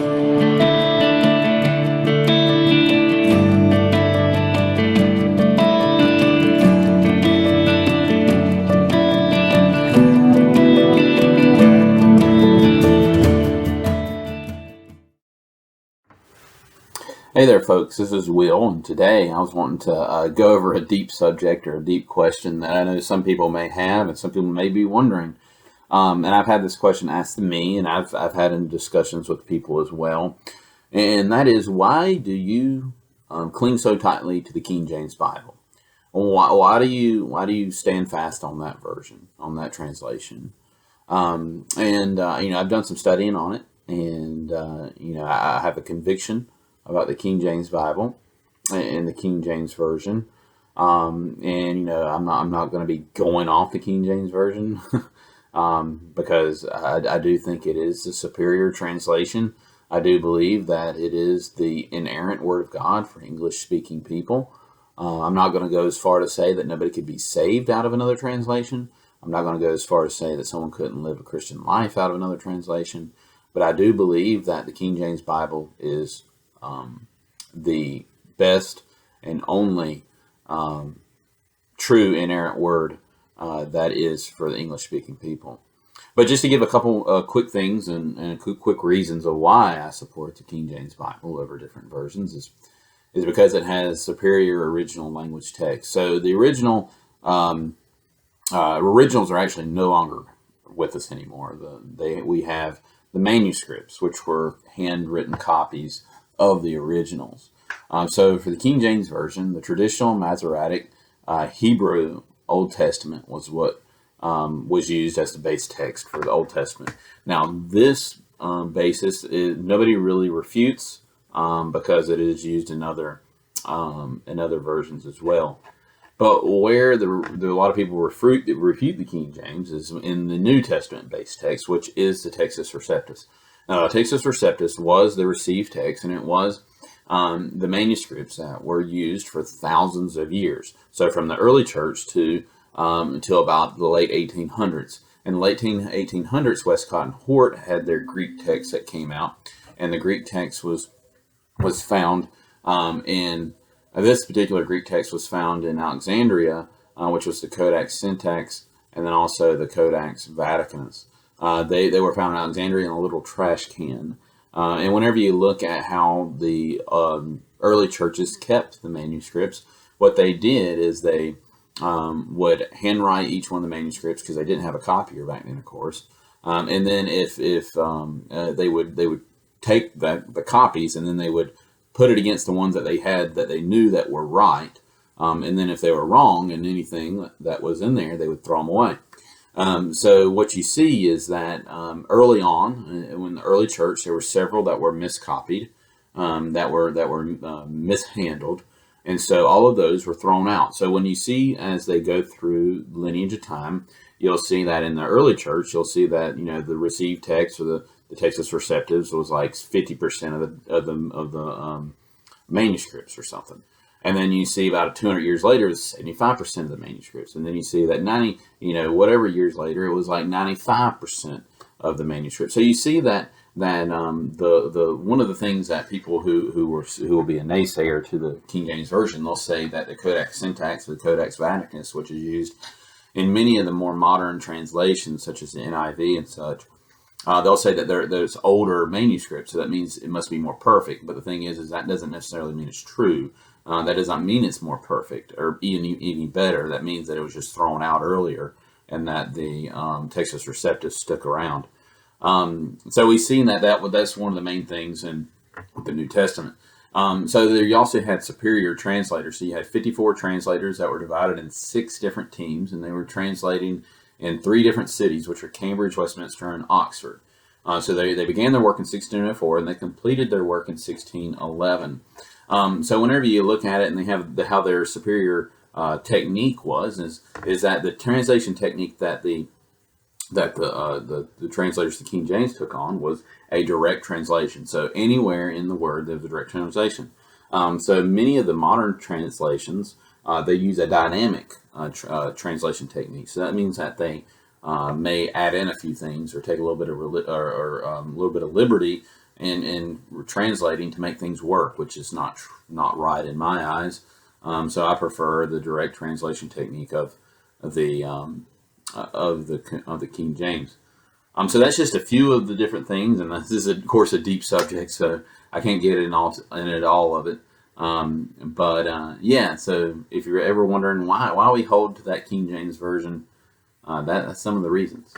Hey there, folks. This is Will, and today I was wanting to go over a deep subject or a deep question that I know some people may have, and some people may be wondering. And I've had this question asked to me, and I've had in discussions with people as well. And that is, why do you cling so tightly to the King James Bible? Why do you stand fast on that version, on that translation? I've done some studying on it, and I have a conviction about the King James Bible and the King James Version. I'm not going to be going off the King James Version because I do think it is the superior translation. I do believe that it is the inerrant Word of God for English-speaking people. I'm not going to go as far to say that nobody could be saved out of another translation. I'm not going to go as far as say that someone couldn't live a Christian life out of another translation. But I do believe that the King James Bible is the best and only true inerrant word that is for the English-speaking people. But just to give a couple quick things and quick reasons of why I support the King James Bible over different versions is because it has superior original language text. So the originals are actually no longer with us anymore. We have the manuscripts, which were handwritten copies of the originals. So for the King James Version, the traditional Masoretic Hebrew Old Testament was what was used as the base text for the Old Testament. Now this basis nobody really refutes because it is used in other versions as well. But where a lot of people refute the King James is in the New Testament base text, which is the Textus Receptus. Now, Textus Receptus was the received text, and it was the manuscripts that were used for thousands of years. So from the early church to until about the late 1800s. In the late 1800s, Westcott and Hort had their Greek text that came out, and the Greek text was found in this particular Greek text was found in Alexandria, which was the Codex Syntax, and then also the Codex Vaticanus. They were found in Alexandria in a little trash can. And whenever you look at how the early churches kept the manuscripts, what they did is they would handwrite each one of the manuscripts because they didn't have a copier back then, of course. And then if they would take the copies and then they would put it against the ones that they had that they knew that were right. And then if they were wrong in anything that was in there, they would throw them away. So what you see is that early on, when the early church, there were several that were miscopied, that were mishandled, and so all of those were thrown out. So when you see as they go through lineage of time, you'll see that in the early church, you'll see that the received text or the Textus Receptus was like 50% of the manuscripts or something. And then you see about 200 years later, it's 75% of the manuscripts. And then you see that 90, whatever years later, it was like 95% of the manuscripts. So you see that the one of the things that people who will be a naysayer to the King James Version, they'll say that the Codex Syntax, the Codex Vaticanus, which is used in many of the more modern translations, such as the NIV and such, they'll say that there's older manuscripts, so that means it must be more perfect. But the thing is that doesn't necessarily mean it's true. That does not mean it's more perfect or even better. That means that it was just thrown out earlier and that the Textus Receptus stuck around. So we've seen that's one of the main things in the New Testament. So there you also had superior translators. So you had 54 translators that were divided in 6 different teams, and they were translating in 3 different cities, which are Cambridge, Westminster, and Oxford. So they began their work in 1604, and they completed their work in 1611. So whenever you look at it, and they have how their superior technique is that the translation technique that the translators to King James took on was a direct translation. So anywhere in the word, there's a direct translation. So many of the modern translations, they use a dynamic translation technique. So that means that they may add in a few things or take a little bit of liberty and translating to make things work, which is not right in my eyes. So I prefer the direct translation technique of the of the King James. So that's just a few of the different things, and this is of course a deep subject, so I can't get in all of it. Yeah, so if you're ever wondering why we hold to that King James version, that's some of the reasons.